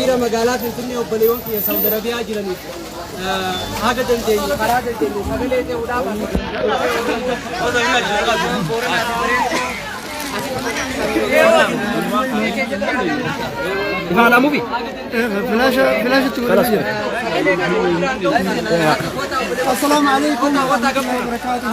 hiriira magaalaa Finfinnee obboleewwan kiyya Saawudi Arabiyaa jiraniif haga dandeenye karaa dandeenye sagalee ta'uudhaaf Gimana movie? فلاشه خلاص يلا. السلام عليكم ورحمه الله وبركاته.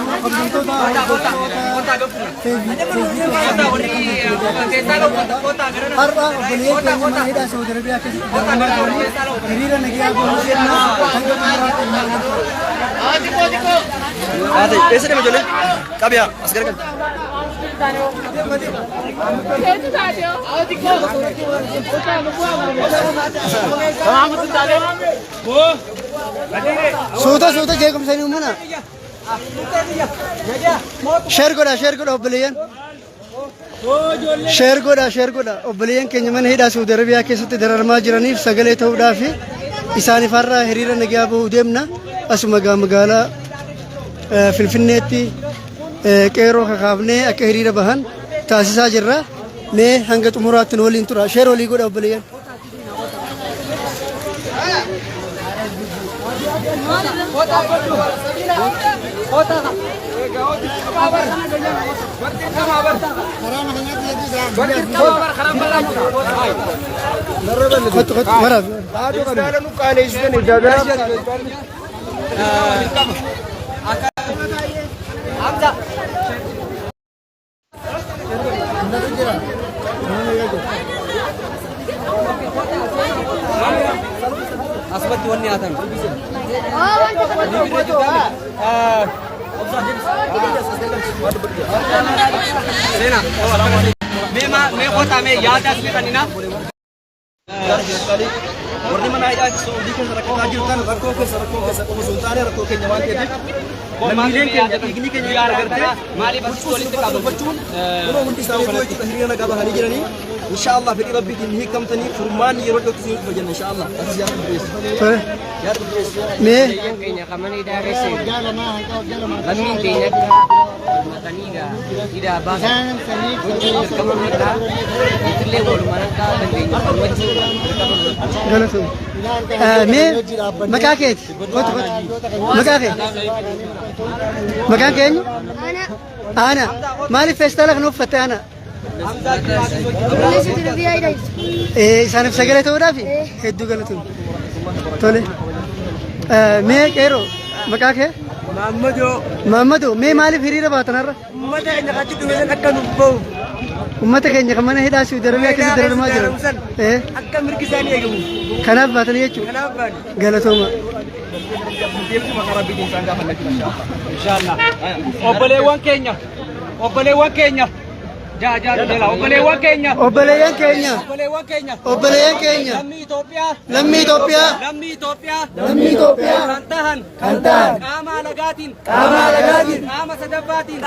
هذا ايش اللي مجنون؟ كابيا اسكرك سوتا جايكم سني منا شير كودا اوبليان شير كودا اوبليان كني من هيدا سعودي عربيا كيست دررما جرانيف سغلي تودا في اساني فرا هريرا نغيا بو ديمنا اسمغا مغالا فلفنيتي كيرو خافني اك هريرا بهن تاسيسا جرا مي هنگت مرات نولين ترا شير ولي كودا اوبليان asbat tuannya atan. Sena. Me kota me yaad asli kanina. Warni mana aja Saudi kan rakyat tajir kan rakyat ke sultan rakyat ke jawaan ke lambilen ke igni ke yaar करते माली बस कोली से काबू बच्चों उन्होंने उनकी सारी कोई तहरीर ना काबू हानी गिरनी इंशाअल्लाह फिर रब्बी की नहीं कम तनी फरमान ये रोड की बजन इंशाअल्लाह यार प्लीज مي kayaknya kamani dari sini. Lamin kayaknya mataniga tidak bagus. Kamu kita itu level mana غلط مي مكاكيت مكان كين انا مالي فيستلك نوفت انا ايه سانف سجلت ودافي هدو غلطو تولي مي كيرو مكاكه محمدو مي مالي فريره باتنار ummata keenya kan mana hidhaa Saudi Arabiyaa keessa dararamaa jiran akka mirgi isaanii eegamu kanaaf baatanii jechuudha kanaaf baan galatooma inshallah obboleewwan keenya obboleewwan keenya lammii Itoophiyaa kan tahan qaama alagaatiin qaama sadaffaatiin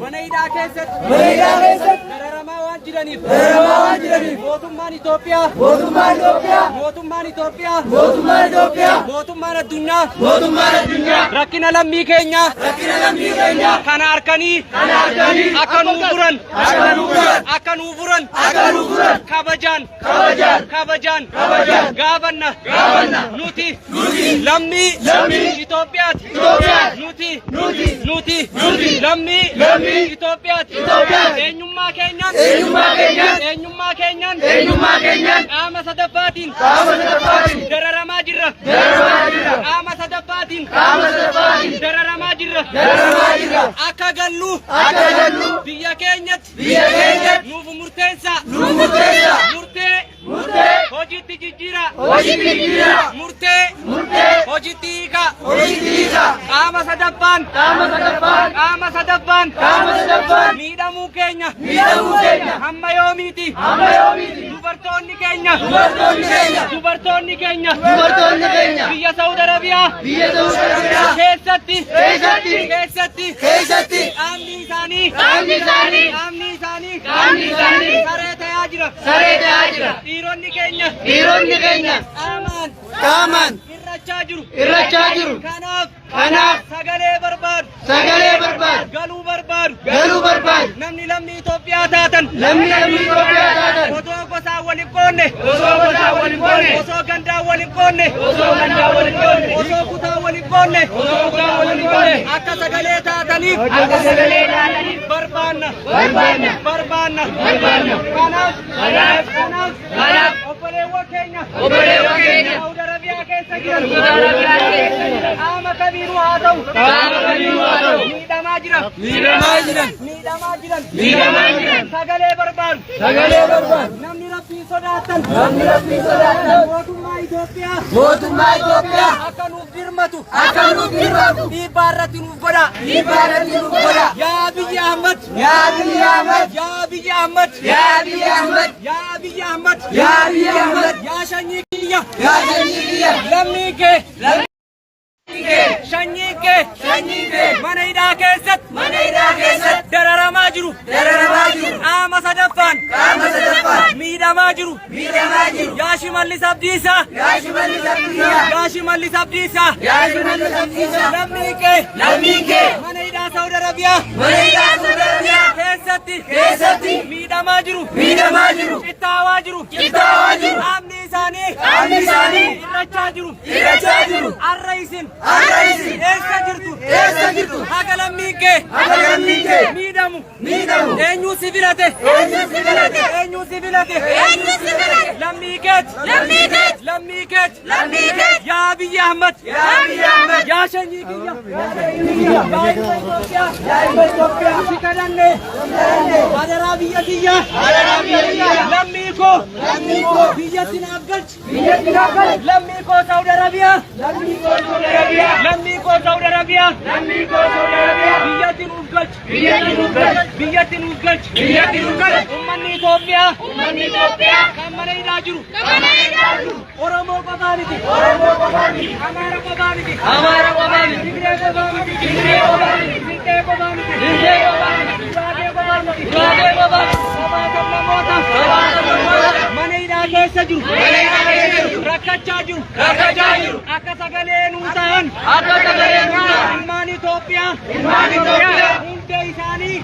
mana hidhaa keessatti dararamaa waan jiraniif mootummaan Itoophiyaa mootummaan addunyaa rakkina lammii keenya kana harkanii akka nuu furan kabajaan gaafanna nuti lammii Itoophiyaati nuti lammii Itoophiyaati eenyummaa keenyaan qaama sadaffaatiin dararamaa jirra qaama sadaffaatiin dararamaa jirra akka gallu biyya keenyatti nuuf murteessa murtee hojiitti jijjiira murtee hojiitti hiika qaama sadaffaan miidhamuu keenya hamma yoomiiti dubartoonni keenya biyya Saudi Arabiyaa keessatti qaamni isaanii saree ta'aa jira dhiironni keenya qaamaan irrachaa jiru kanaaf sagalee barbaadu galuu barbaadu namni lammii Itoophiyaa taatan otoo gosaan waliif qoonne osoo gandaa waliin qoonne osoo kutaa waliin qoonne akka sagalee taataniif barbaanna kanaaf obboleewwan keenya Saudi Arabiyaa keessa jiran qaama kamiinuu haa ta'u miidhamaa jiran sagalee barbaadu namni rabbii sodaatan mootummaa Itoophiyaa akka nuuf dirmatu dhiibbaa irratti nuuf godha yaa Abiyyi Ahmad yaa sanyii kiyya lammii kee sanyii kee mana hidhaa keessatti dararamaa jiru qaama sadaffaan miidhamaa jiru yaa Shimallis Abdiisaa lammii kee mana hidhaa Saudi Arabiyaa keessatti miidhamaa jiru qittaawaa jiru qaamni isaanii irrachaa jiru arra isin eessa jirtu haga lammii kee miidhamu eenyu si filate lammii keet yaa Abiyyi Ahmad yaa sanyii kiyya yaa Itoophiyaa si kadhanne adaraa biyya kiyya lammii koo biyyatti naaf galchi lammii koo Saudi Arabiyaa biyyatti nuuf galchi ummanni Itoophiyaa kan mana hidhaa jiru Oromoo qofaa miti Amaara qofaa miti Tigree qofaa miti Sidee qofaa miti Guraagee qofaa miti sabaatam namoota mana hidhaa keessa jiru rakkachaa jiru akka sagalee nuu ta'an ilmaan Itoophiyaa hunda isaanii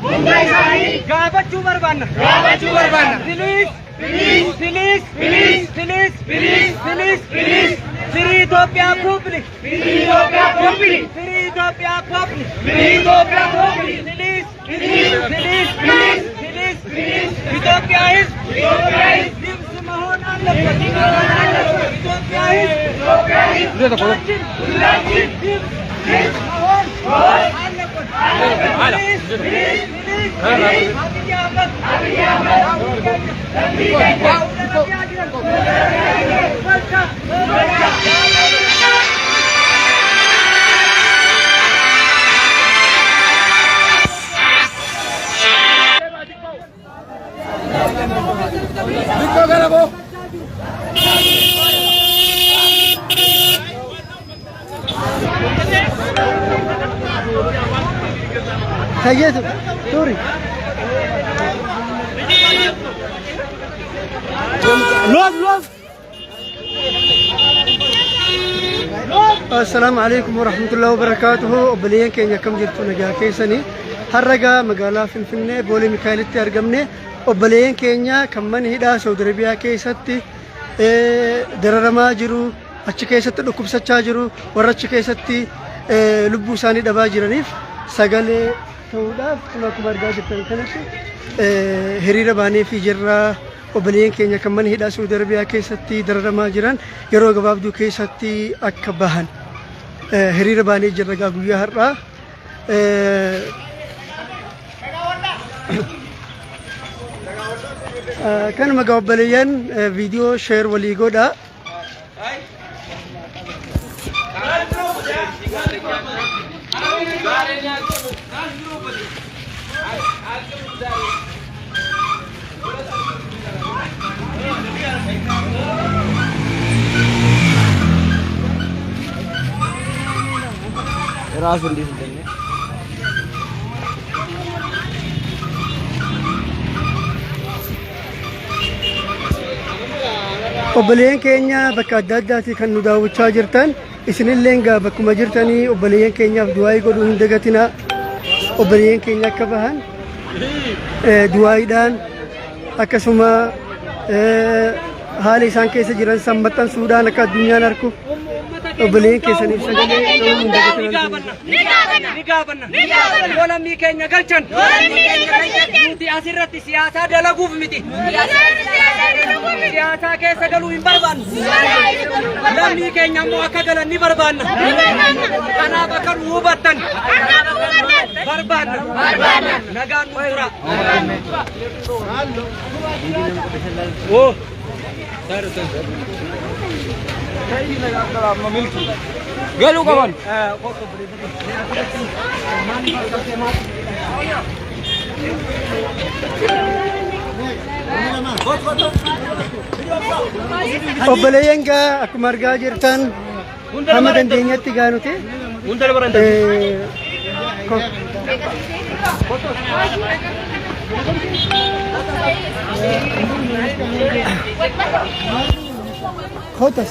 gaafachuu barbaanna Free Ethiopia Public Ethiopia is Hayat, sorry. Love. Assalamu alaikum warahmatullahi wabarakatuh. Obboleeyyan keenya akkam jirtu nagaa keessanii harragaa magaalaa Finfinnee Boolee Mikaa'elitti argamne obboleeyyan keenya kan mana hidhaa Saudi Arabiyaa keessatti dararamaa jiru achi keessatti dhukkubsachaa jiru warra achi keessatti lubbuu isaanii dhabaa jiraniif sagalee ta'uudhaaf akkuma argaa jirtan kanatti hiriira baanee fi jirra obboleeyyan keenya kan mana hidhaa Saudi Arabiyaa keessatti dararamaa jiran yeroo gabaabduu keessatti akka bahan hiriira baanee jirra guyyaa har'aa kanuma gaa obboleeyyan viidiyoo sheer walii godhaa. ራሱ እንዴት እንደነ obboleeyyan keenya bakka adda addaatti kan nu daawwachaa jirtan isinillee gaa bakkuma jirtanii obboleeyyan keenyaaf du'aa godhuu hin dagatinaa obboleeyyan keenya akka bahan du'aadhaan akkasuma haala isaan keessa jiran sammatan suudaan akka addunyaan arku obboleen keessaniif sagalee ni gaafanna walammii keenya galchan nuti asirratti siyaasaa dalaguuf miti siyaasaa keessa galuu hin barbaannu lammii keenya immoo akka galan ni barbaanna kanaaf akka nu hubattan barbaanna nagaan nu tura Galu kawan. obboleeyyan gaa akkuma argaa jirtan hamma dandeenyatti gaa nuti kotas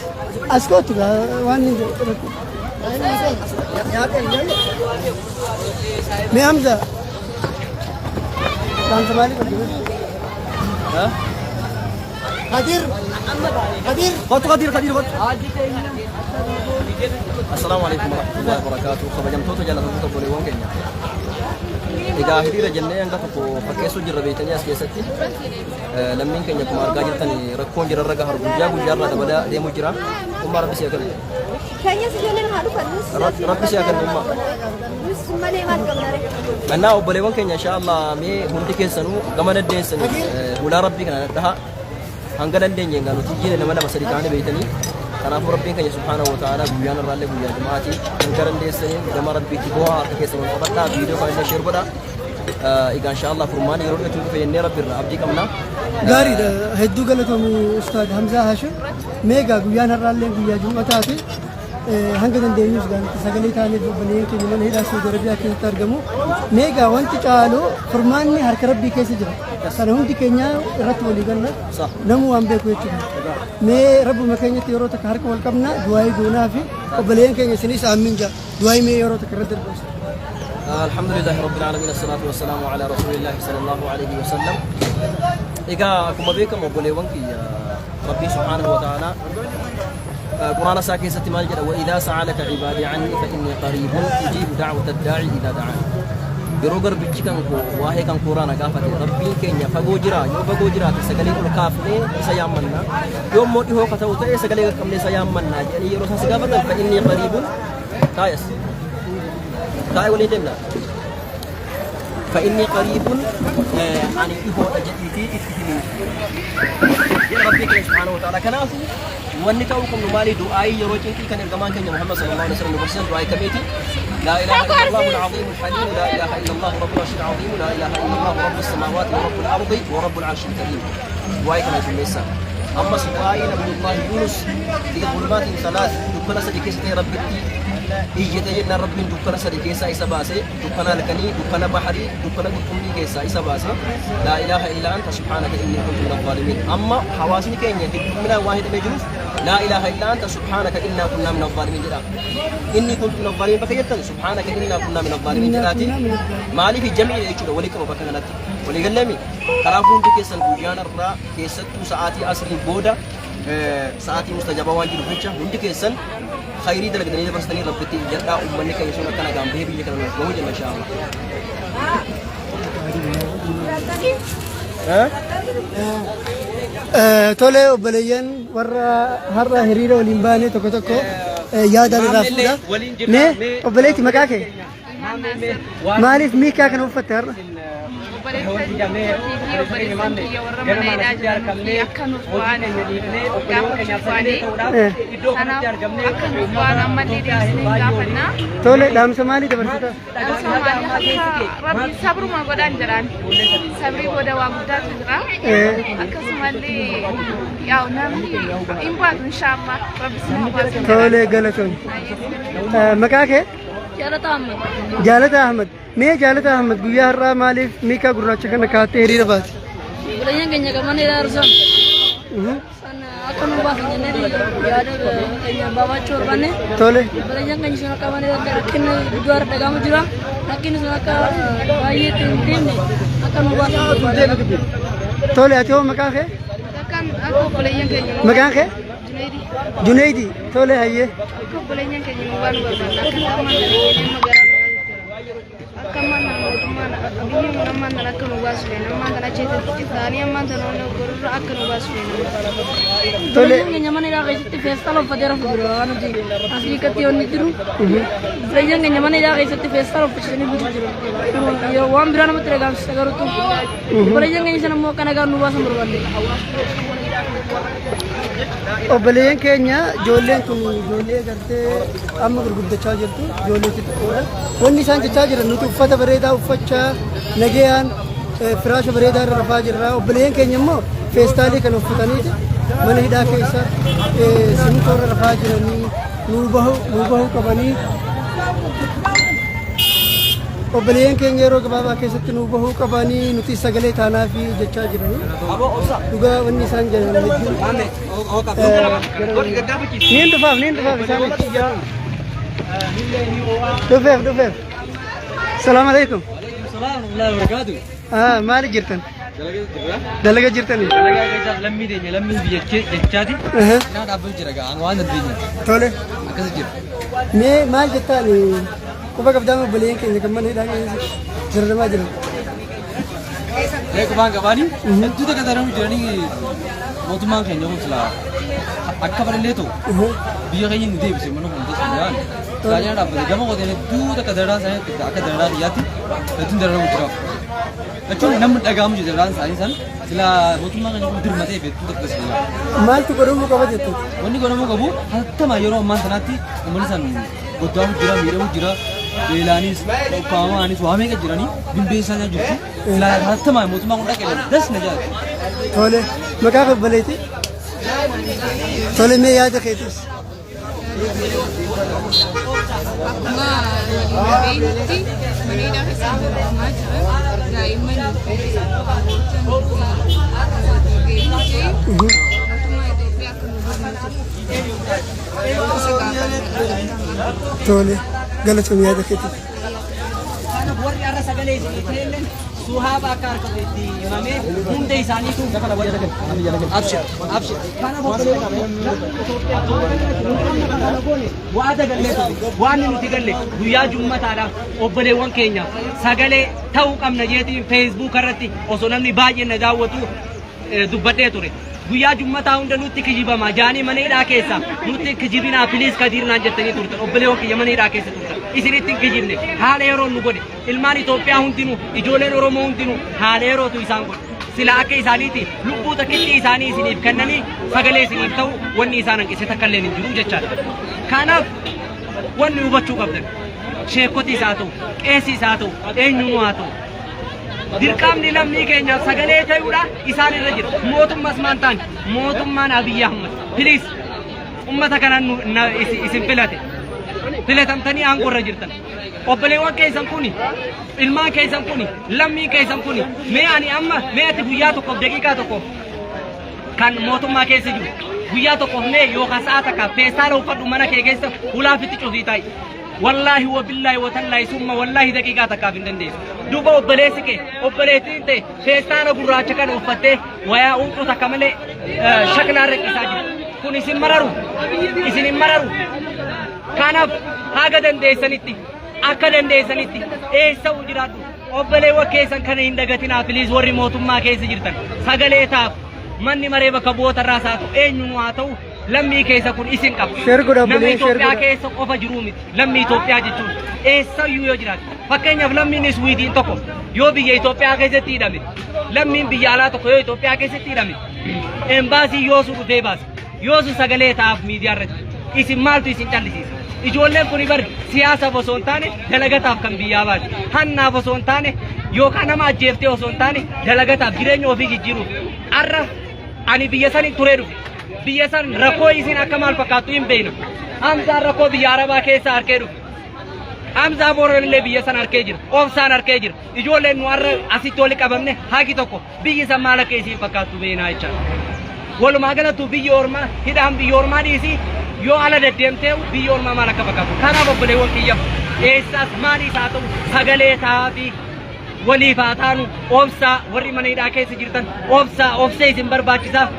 as kootu gaa waan mee Hamza Hamza maaliif Qadir Kotu Qadir kotu. Assalamualaikum warahmatullahi wabarakatuh. Kabajamtoota jaallatamtoota obboleewwan keenya. Egaa hiriira jennee hanga tokko fakkeessuu jirra beektanii as keessatti lammiin keenya akkuma argaa jirtan rakkoon jira irra gahaa guyyaarraa dabalaa deemuu jira. Ummaa rabbi si'a kennu. Rabbi si'a kennu ummaa. Kannaa obboleewwan keenya inshaallah mee hundi keessanuu gama dandeessanii ulaa rabbii kana dhaha hanga dandeenye egaa nuti jiine nama lama sadii ta'anii beektanii kanaafuu rabbiin keenya subhaanahu wa ta'ala guyyaan irraallee guyyaa jumaatii hanga dandeessanii gama rabbiitti bu'aa harka keessan wal qabadhaa viidiyoo kana illee sheer godhaa egaa inshaallah furmaanii yeroo dhiyootti dhufe jennee rabbi irraa abdii qabna. Gaariidha hedduu galatoomii Ustaad Hamzaa Hashim meegaa guyyaan irraallee guyyaa jumataati hanga dandeenyus gaanti sagalee taanee obboleeyyan keenya mana hidhaa Saudi Arabiyaa keessatti argamu meegaa wanti caalu furmaanni harka rabbii keessa jira sana hundi keenya irratti walii galla namuu waan beeku jechuudha mee rabbuma keenyatti yeroo takka harka wal qabna du'aayii goonaa fi obboleeyyan keenya isinis aamin jaa du'aayii mee yeroo takka irratti darbeessa. Alhamdulillahi rabbil alamin assalatu wassalamu ala rasulillahi sallallahu alaihi wasallam. Egaa akkuma beekamu obboleewwan kiyya rabbii subhaanahu wa ta'ala قرآن ساكن ستمال جدا وإذا سألك عبادي عني فإني قريب أجيب دعوة الداعي إذا دعاني بروغر بيجكان كو واهي كان قرآن قافة ربين كينيا فغوجرا يو فغوجرا تسغلي الكافني سيامنا يوم موتي هو كتاو تاي سغلي كمني سيامنا يعني يروسا سغافة فإني قريب تايس تاي ولي دمنا فإني قريب يعني هو أجدتي إتكتني يا ربي سبحانه وتعالى كنافو wanni ta'u kun maali du'aayi yeroo cinqii kan ergamaan keenya Muhammad sallallahu alaihi wasallam barsiisan du'aayi kamiiti la ilaha illallah al-azim al-halim la ilaha illallah rabbul arshil azim la ilaha illallah rabbus samawati wa rabbul ardi wa rabbul arshil karim du'aayi kana jumessa amma du'aayi nabiyullah yunus fi dhulumatin thalath dukkana sadi keessatti rabbitti iyyata jenna rabbiin dukkana sadi keessaa isa baase dukkana halkanii dukkana baharii dukkana qurxummii keessaa isa baase la ilaha illa anta subhanaka inni kuntu minadh dhalimin amma hawaasni keenya dibbina waa hidhamee jirus لا إله إلا أنت سبحانك إنا كنا من الظالمين جدا إني كنت من الظالمين بكيتا سبحانك إنا كنا من الظالمين جداتي مالي في جميع الإجود وليك وبكنا وليقلمي خلافون كيسا البوجان الرا كيسا ساعاتي أسرين بودا ساعاتي مستجابة واجي لفنشا هندي كيسا خيري دلق دنيا برستني ربتي جدا أمني كي يسونا كنا قام به بيجي كنا نوجد إن شاء الله tole obboleeyyan warra har'a hiriira waliin baane tokko tokko yaadaan irraa fuudha mee obboleetti maqaa kee maaliif miikaa kana uffatte har'a tole dhaamsa maalii dabarsita rabbi sabruma godhan jiran sabri goda waa guddaatu jira akkasumallee yaa namni hin baatu inshallah rabbi sinaa baatu tole galatoon maqaa kee Jaalata Ahmad mee Jaalata Ahmad guyyaa har'aa maaliif miikaa gurraacha kana kaattee hiriira baate? Bulanyaa keenya kan mana hidhaa arsan. Sana akka nu baasan jennee yaada keenya baafachuu barbaanne. Tole. Bulanyaa keenya sun akka mana hidhaa rakkina iddoo har'a dhagahamu jira. Rakkinni sun akka baay'ee hin deemne akka nu baasan barbaanne. Tole ati hoo maqaa kee? Aku boleh yang kayaknya. Maqaan kee? Junaidi. Junaidi. Tole hayyee. Aku boleh yang kayaknya waan barbaada. Kita mana ini magara. Kamana mana abiyyi mana mana akan wasle mana cete tani mana no gurra akan wasle. Tole nyaman ila kaisitti festival of fadera fudura anu di asli kati onni diru. Rayyan nyaman ila kaisitti festival of chini budu. Yo wan birana matre gam sagaru tu. Rayyan ngi sana mo kanaga nu wasam berwande. Obboleeyyan keenya ijoolleen kun ijoollee gartee amma gurguddachaa jirtu ijoollee xixiqqoodha. Wanni isaan jechaa jiran nuti uffata bareedaa uffachaa nagayaan firaasha bareedaa irra rafaa jirra. Obboleeyyan keenya immoo feestaalii kan uffataniiti mana hidhaa keessa simintoo irra rafaa jiranii nuu bahuu qabanii. Obboleeyyan keenya yeroo gabaabaa keessatti nuu bahuu qabanii nuti sagalee taanaa fi jechaa jiranii. Dhugaa wanni isaan jedhan hedduu. Niin dhufaaf isaan dhufeef. Salaamu alaikum. Maali jirtan? Dalaga jirtanii? Dalagaa keessa lammii deenya lammii biyya jechaati. Naa dhaabbii jira gaa waan addunyaa. Tole. Akkas jira. Mee maal jettaan quba qabdaan obboleeyyan keenya kan mana hidhaa keessa jirramaa jiran? Qubaan qabaanii hedduu takka taranuu jiranii mootummaan keenya humsilaa akka barallee ta'u biyya keenya nu deebise mana hunda sundaan tajaajila dhaabbate gama qoteen hedduu takka dararaa isaanii akka dararaa biyyaatti hedduun dararamu jira. Jechuun namni dhaga'amu jira dararaan isaanii san silaa mootummaan keenya kun dirmatee hedduu takka sila. Maaltu godhamuu qaba jettu? Wanni godhamuu qabu hattamaa yeroo ammaan sanaatti uummanni san goddaamu jira miidhamu jira. Beelaanis ukkaamaanis waa meeqa jiranii bimbeessaa jirtu silaa hattamaa mootummaa kun dhaqee das na jaala. Tole maqaa obboleetii? Tole mee yaada keetis? Beenti meneeda keessa nama jira. Daa'imman Tole galatoom yaada keetis. warri arra sagalee isin suhaaba akka harkatti himamee hunda isaaniitu abshir kana waada gallee waan nuti galle guyyaa jummataadha obboleewwan keenya sagalee ta'uu qabna jeetiin feesbuuk irratti osoo namni baay'een na daawwatu dubbadhee ture. Guyyaa jummataa hunda nutti kijibama jaanii mana hidhaa keessa nutti kijibinaa piliis kadiirnaan jettanii turtan obboleewwan kiyya mana hidhaa keessa turtan isinitti kijibne haala yeroo nu godhe ilmaan Itoophiyaa hundinuu ijoolleen Oromoo hundinuu haala yerootu isaan godhe sila akka isaaniiti lubbuu takkitti isaanii isiniif kennanii sagalee isiniif ta'u wanni isaan hanqise takkallee hin jiru jechaadha. Kanaaf wanni hubachuu qabdan sheekotii isaa ta'u qeessi isaa ta'u eenyuun haa ta'u dirqamni lammii keenyaaf sagalee ta'uudha isaan irra jira mootummaas maantaan mootummaan Abiyyi Ahmad piliis ummata kanaan isin filatamtanii aangorra jirtan obboleewwan keessan kuni ilmaan keessan kuni lammii keessan kuni mee ani amma mee ati guyyaa tokkoof daqiiqaa tokkoof kan mootummaa keessa jiru guyyaa tokkoof mee yookaan sa'a takka feestaala uffadhu mana kee keessa ulaafitti cufii taa'i. Wallahi wa billahi wa tallahi summa wallahi daqiiqaa takkaaf hin dandeessu. Duuba obboleessi kee obboleettiin ta'e feestaana gurraacha kana uffattee wayaa uumtuu takka malee shaknaa rakkisaa jiru. Kun isin hin mararu. Kanaaf haga dandeessanitti akka dandeessanitti eessa jiraadhu obboleewwan keessan kana hin dagatinaa piliis warri mootummaa keessa jirtan sagalee taaf manni maree bakka bu'oota irraa isaatu eenyuun haa ta'u. Lammii keessa kun isin qaba. Namni Itoophiyaa keessa qofa jiru miti. Lammii Itoophiyaa jechuun eessayyuu yoo jiraatu. Fakkeenyaaf lammiin Iswiidiin tokko yoo biyya Itoophiyaa keessatti hidhame lammiin biyya alaa tokko yoo Itoophiyaa keessatti hidhame embaasii yoo su dhufee baasa yoo su sagalee ta'aaf miidiyaa irratti isin maaltu isin callisiisa. Ijoolleen kun bar siyaasaaf osoo hin taane dalagataaf kan biyyaa baate hannaaf osoo hin taane yookaan nama ajjeeftee osoo hin taane dalagataaf jireenya ofii jijjiiruuf har'a ani biyya saniin turee dhufe. Biyya san rakkoo isin akka maal fakkaattu hin beeknu. Hamzaan rakkoo biyya Arabaa keessa harkee dhufe. Hamzaa Boorollee biyya san harkee jira. Obsaan harkee jira. Ijoolleen nu har'a asitti wali qabamne haki tokko biyyi san maal akka isin fakkaattu beeknaa jechaadha. Walumaa galatti biyya ormaa hidhaan biyya ormaa dhiisii yoo ala deddeemtee biyya ormaa maal akka fakkaattu. Kanaaf obboleewwan kiyya eessaas maaliif haa ta'u sagalee ta'aa fi waliif haa taanu obsaa warri mana hidhaa keessa jirtan obsaa obsee isin barbaachisaaf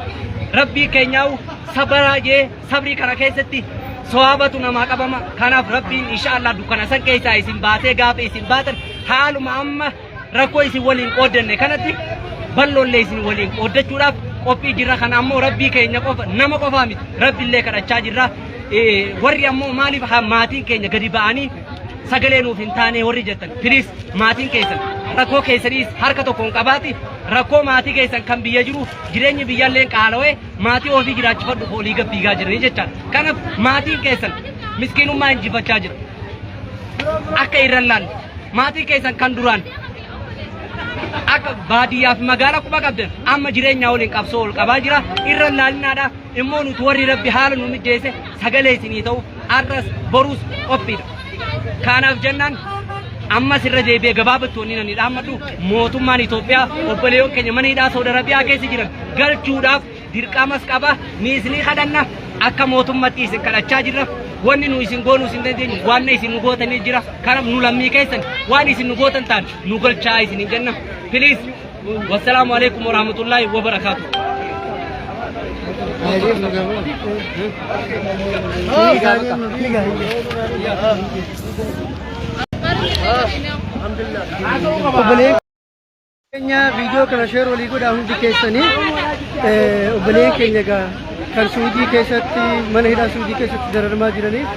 rabbii keenyaa'u sabaraajee sabrii kana keessatti soabatu nama qabama kanaaf rabbiin inshallah dukkana san keessaa isin baatee gaafa isin baatan haaluma amma rakkoo isin waliin qooddanne kanatti balloollee isin waliin qooddachuudhaaf qophii jirra. Kana ammoo rabbii keenya qofa nama qofaa miti rabbillee kadhachaa jirra. Warri ammoo maaliif maatiin keenya gadi ba'anii sagalee nuuf hin taane warri jettan please maatiin keessan rakkoo keessaniis harka tokkoon qabaati rakkoo maatii keessan kan biyya jiru jireenyi biyyallee qaala'ee maatii ofii jiraachifadhu foolii gabbiigaa jiranii jecha. Kanaaf maatiin keessan miskiinummaa injifachaa jira akka irran laal maatii keessan kan duraan akka baadiyyaa fi magaalaa quba qabdan amma jireenya waliin qabsoo ol qabaa jira irran laalinaadha. Immoo nuti warri rabbi haala nu mijeesse sagalee isinii ta'u arras boruus qophiidha. Kanaaf jennaan amma sirra deebi'ee gabaabattoonni nani dhaammadhu mootummaan Itoophiyaa obboleeyyoon keenya mana hidhaa Saudi Arabiyaa keessa jiran galchuudhaaf dirqamas qaba. Ni isinii kadhanna akka mootummaatti isin kadhachaa jirra. Wanni nu isin goonuu isin dandeenyu waan isin nu gootanii jira. Kanaaf nu lammii keessan waan isin nu gootan ta'an nu galchaa isin jenna. Please wassalaamu alaikum warahmatullahi wabarakatuh. Video kana share walii godhaa hundi keessanii obboleen keenya kan Suudii keessatti mana hidhaa Suudii keessatti dararamaa jiraniif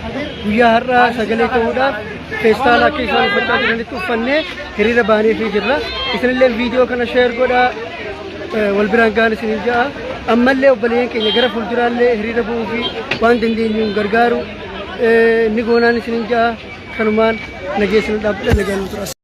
guyyaa har'aa sagalee ta'uudhaaf feestaala akka isaan uffachaa jiranitti uffannee hiriira baanee fi jirra. Isinillee video kana share godhaa wal biraan gahan isiniin ja'a. Ammallee obboleen keenya gara fuulduraallee hiriira bu'uu fi waan dandeenyuun gargaaru ni goonaan isiniin ja'a. Kanumaan nageessina dhaabbilee nagaan nu turas.